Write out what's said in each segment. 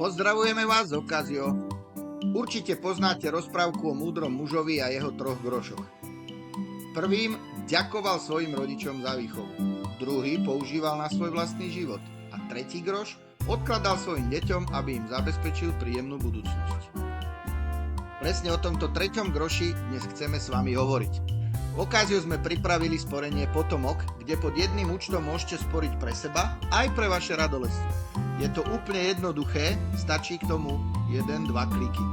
Pozdravujeme vás z Okazio. Určite poznáte rozprávku o múdrom mužovi a jeho 3 grošoch. Prvým ďakoval svojim rodičom za výchovu. Druhý používal na svoj vlastný život. A tretí groš odkladal svojim deťom, aby im zabezpečil príjemnú budúcnosť. Presne o tomto 3. groši dnes chceme s vami hovoriť. V Okazio sme pripravili sporenie Potomok, kde pod jedným účtom môžete sporiť pre seba aj pre vaše radolesstvo. Je to úplne jednoduché, stačí k tomu 1-2 kliky.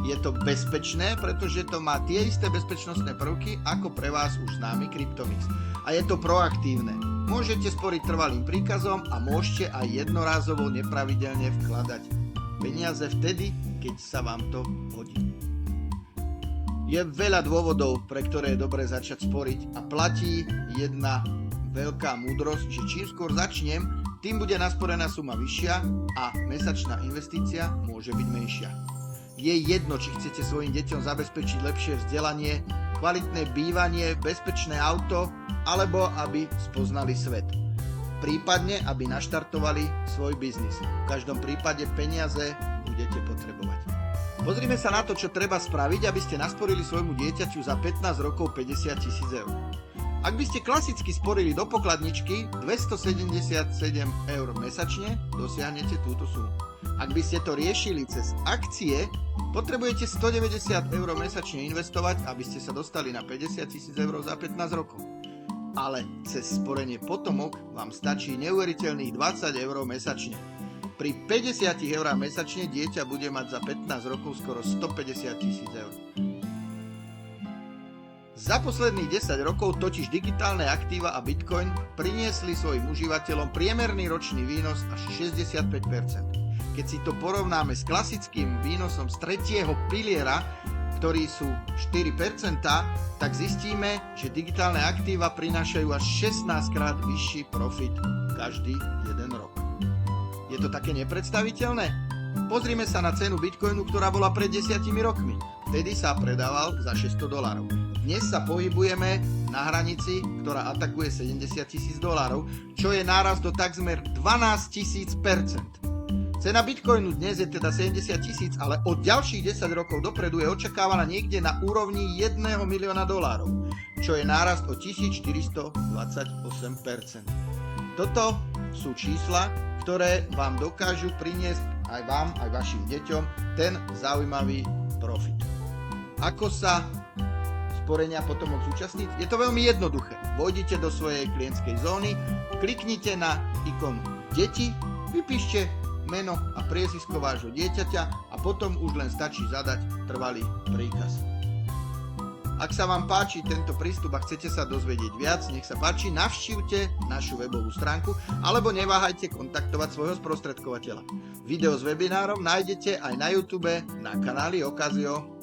Je to bezpečné, pretože to má tie isté bezpečnostné prvky ako pre vás už známy Kryptomix. A je to proaktívne. Môžete sporiť trvalým príkazom a môžete aj jednorázovo nepravidelne vkladať peniaze vtedy, keď sa vám to hodí. Je veľa dôvodov, pre ktoré je dobré začať sporiť a platí jedna veľká múdrosť, že čím skôr začnem, tým bude nasporená suma vyššia a mesačná investícia môže byť menšia. Je jedno, či chcete svojim deťom zabezpečiť lepšie vzdelanie, kvalitné bývanie, bezpečné auto, alebo aby spoznali svet. Prípadne, aby naštartovali svoj biznis. V každom prípade peniaze budete potrebovať. Pozrime sa na to, čo treba spraviť, aby ste nasporili svojmu dieťaťu za 15 rokov 50 000 eur. Ak by ste klasicky sporili do pokladničky 277 eur mesačne, dosiahnete túto sumu. Ak by ste to riešili cez akcie, potrebujete 190 eur mesačne investovať, aby ste sa dostali na 50 000 eur za 15 rokov. Ale cez sporenie Potomok vám stačí neuveriteľných 20 eur mesačne. Pri 50 eur mesačne dieťa bude mať za 15 rokov skoro 150 000 eur. Za posledných 10 rokov totiž digitálne aktíva a Bitcoin priniesli svojim užívateľom priemerný ročný výnos až 65%. Keď si to porovnáme s klasickým výnosom z 3. piliera, ktorí sú 4%, tak zistíme, že digitálne aktíva prinášajú až 16 krát vyšší profit každý jeden rok. Je to také nepredstaviteľné? Pozrime sa na cenu Bitcoinu, ktorá bola pred 10 rokmi. Vtedy sa predával za $600. Dnes sa pohybujeme na hranici, ktorá atakuje $70 000, čo je nárast do takmer 12 000%. Cena Bitcoinu dnes je teda 70 000, ale od ďalších 10 rokov dopredu je očakávaná niekde na úrovni $1 milióna, čo je nárast o 1428%. Toto sú čísla, ktoré vám dokážu priniesť aj vám, aj vašim deťom ten zaujímavý profit. Ako sa sporenia Potomok zúčastniť? Je to veľmi jednoduché. Vojdite do svojej klientskej zóny, kliknite na ikonu deti, vypíšte meno a priezvisko vášho dieťaťa a potom už len stačí zadať trvalý príkaz. Ak sa vám páči tento prístup a chcete sa dozvedieť viac, nech sa páči, navštívte našu webovú stránku alebo neváhajte kontaktovať svojho sprostredkovateľa. Video s webinárom nájdete aj na YouTube na kanáli Okazio.